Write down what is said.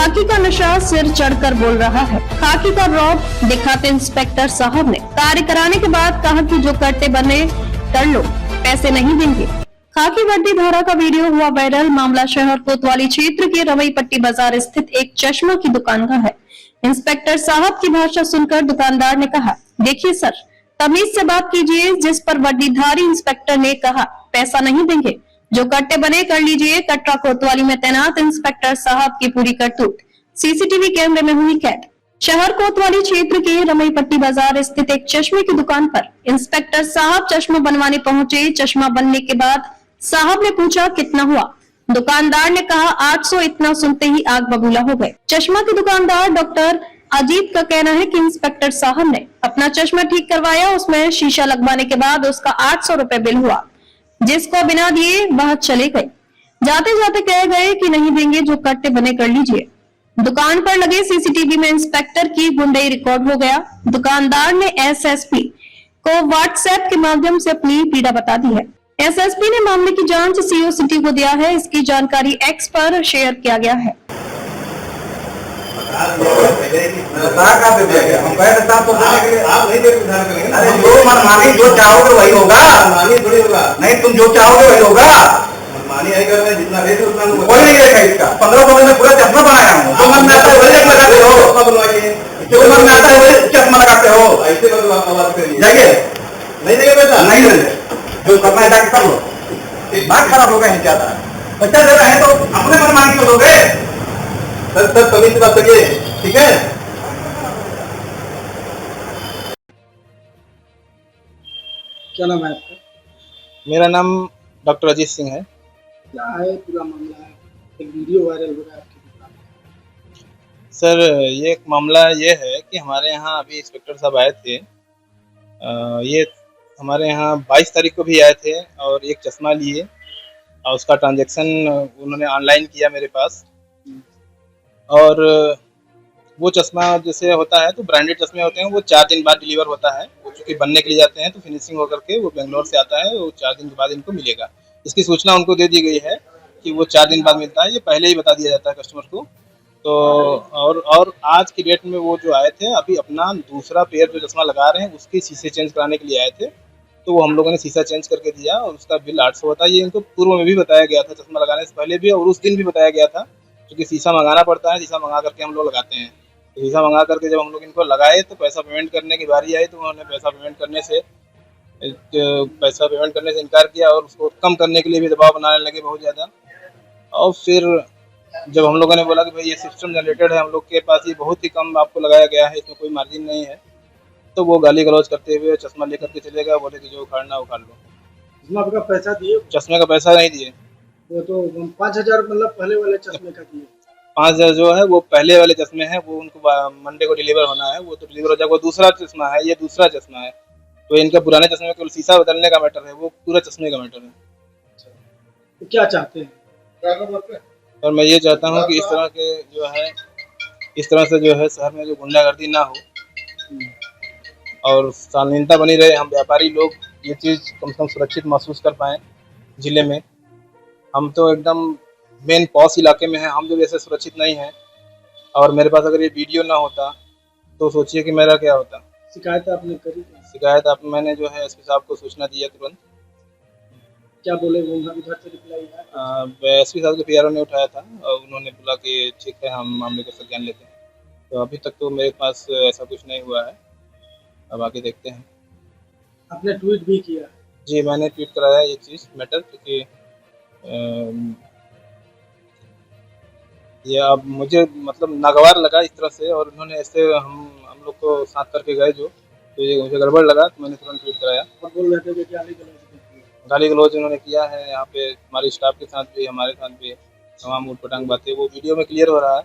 खाकी का नशा सिर चढ़कर बोल रहा है। खाकी का रौब दिखाते इंस्पेक्टर साहब ने कार्य कराने के बाद कहा कि जो करते बने कर लो, पैसे नहीं देंगे। खाकी वर्दी धारा का वीडियो हुआ वायरल। मामला शहर कोतवाली क्षेत्र के रवई पट्टी बाजार स्थित एक चश्मा की दुकान का है। इंस्पेक्टर साहब की भाषा सुनकर दुकानदार ने कहा, देखिए सर, तमीज से बात कीजिए। जिस पर वर्दीधारी इंस्पेक्टर ने कहा, पैसा नहीं देंगे, जो कट्टे बने कर लीजिए। कटरा कोतवाली में तैनात इंस्पेक्टर साहब की पूरी करतूत सीसीटीवी कैमरे में हुई कैद। शहर कोतवाली क्षेत्र के रमई पट्टी बाजार स्थित एक चश्मे की दुकान पर इंस्पेक्टर साहब चश्मा बनवाने पहुंचे। चश्मा बनने के बाद साहब ने पूछा, कितना हुआ? दुकानदार ने कहा 800। इतना सुनते ही आग बबूला हो गए। चश्मा के दुकानदार डॉक्टर अजीत का कहना है कि इंस्पेक्टर साहब ने अपना चश्मा ठीक करवाया। उसमें शीशा लगवाने के बाद उसका 800 रुपए बिल हुआ, जिसको बिना दिए वह चले गए। जाते जाते कह गए कि नहीं देंगे, जो कट्टे बने कर लीजिए। दुकान पर लगे सीसीटीवी में इंस्पेक्टर की गुंडई रिकॉर्ड हो गया। दुकानदार ने एसएसपी को व्हाट्सएप के माध्यम से अपनी पीड़ा बता दी है। एसएसपी ने मामले की जांच सीओ सिटी को दिया है। इसकी जानकारी एक्स पर शेयर किया गया है। आप नहीं दे विधान करेंगे। अरे जो मनमानी जो चाहोगे वही होगा। मनमानी थोड़ी होगा। नहीं, तुम जो चाहोगे वही होगा। मनमानी है कर जितना रेट उतना कोई नहीं रहेगा। इसका 1500 में पूरा चश्मा बनाया हूँ। जो मन में आता है वही लगाते हो। चश्मा बनवाइए, जो मन में आता है वही चश्मा लगाते हो। ऐसे बात करिए, जाइए। नहीं देंगे पैसा, नहीं देंगे। जो करना है जाके कर लो। बात खराब होगा नहीं चाहता। बच्चा दे रहे हैं तो अपने मनमानी क्यों दोगे? सर तमीज से बात करिए, ठीक है? क्या नाम है आपका? मेरा नाम डॉक्टर अजीत सिंह है। क्या है पूरा मामला? एक वीडियो वायरल हो रहा है आपकी दुकान में। सर, ये एक मामला ये है कि हमारे यहाँ अभी इंस्पेक्टर साहब आए थे। ये हमारे यहाँ 22 तारीख को भी आए थे और एक चश्मा लिए और उसका ट्रांजैक्शन उन्होंने ऑनलाइन किया मेरे पास। और वो चश्मा जैसे होता है तो ब्रांडेड चश्मे होते हैं, वो 4 दिन बाद डिलीवर होता है। वो चूँकि बनने के लिए जाते हैं तो फिनिशिंग होकर के वो बेंगलोर से आता है। वो 4 दिन के बाद इनको मिलेगा। इसकी सूचना उनको दे दी गई है कि वो 4 दिन बाद मिलता है। ये पहले ही बता दिया जाता है कस्टमर को। तो और आज की डेट में वो जो आए थे, अभी अपना दूसरा पेयर जो चश्मा लगा रहे हैं उसके शीशे चेंज कराने के लिए आए थे। तो वो हम लोगों ने शीशा चेंज करके दिया और उसका बिल 800 होता है। ये इनको पूर्व में भी बताया गया था, चश्मा लगाने से पहले भी, और उस दिन भी बताया गया था। क्योंकि शीशा मंगाना पड़ता है, शीशा मंगा करके हम लोग लगाते हैं। तो शीशा मंगा करके जब हम लोग इनको लगाए तो पैसा पेमेंट करने की बारी आई तो उन्होंने पैसा पेमेंट करने से इनकार किया और उसको कम करने के लिए भी दबाव बनाने लगे बहुत ज़्यादा। और फिर जब हम लोगों ने बोला कि भाई ये सिस्टम जनरेटेड है, हम लोग के पास ये बहुत ही कम आपको लगाया गया है, इसमें कोई मार्जिन नहीं है, तो वो गाली गलौज करते हुए चश्मा लेकर के चले गए। बोले कि जो उखाड़ना उखाड़ लो। चश्मा का पैसा दिए? चश्मे का पैसा नहीं दिए। वो तो 5000 मतलब पहले वाले चश्मे का दिए। 5000 जो है वो पहले वाले चश्मे हैं, वो उनको मंडे को डिलीवर होना है। वो तो डिलीवर हो जाएगा। वो दूसरा चश्मा है, ये दूसरा चश्मा है। तो इनका पुराने चश्मे में केवल शीशा बदलने का मैटर है, वो पूरा चश्मे का मैटर है। तो क्या चाहते हैं? और मैं ये चाहता हूँ कि इस तरह से जो है शहर में जो गुंडागर्दी ना हो और शालीनता बनी रहे। हम व्यापारी लोग ये चीज़ कम से कम सुरक्षित महसूस कर पाएँ ज़िले में। हम तो एकदम मेन पॉश इलाके में हैं, हम जो वैसे सुरक्षित नहीं हैं। और मेरे पास अगर ये वीडियो ना होता तो सोचिए कि मेरा क्या होता। शिकायत आपने करी? मैंने जो है एसपी साहब को सूचना दी है तुरंत। क्या बोले उधर से रिप्लाई आया? एसपी साहब के पीआरओ ने उठाया था और उन्होंने बोला कि ठीक है, हम मामले का संज्ञान लेते हैं। तो अभी तक तो मेरे पास ऐसा कुछ नहीं हुआ है, अब आगे देखते हैं। आपने ट्वीट भी किया? जी, मैंने ट्वीट कराया ये चीज़ मैटर, क्योंकि ये अब मुझे मतलब नागवार लगा इस तरह से। और उन्होंने ऐसे हम लोग को साथ करके गए जो, तो ये मुझे गड़बड़ लगा तो मैंने तुरंत ट्वीट कराया। और बोल रहे थे कि गाली गलौज उन्होंने किया है यहाँ पे हमारे स्टाफ के साथ भी, हमारे साथ भी तमाम ऊट पटांग बातें। वो वीडियो में क्लियर हो रहा है।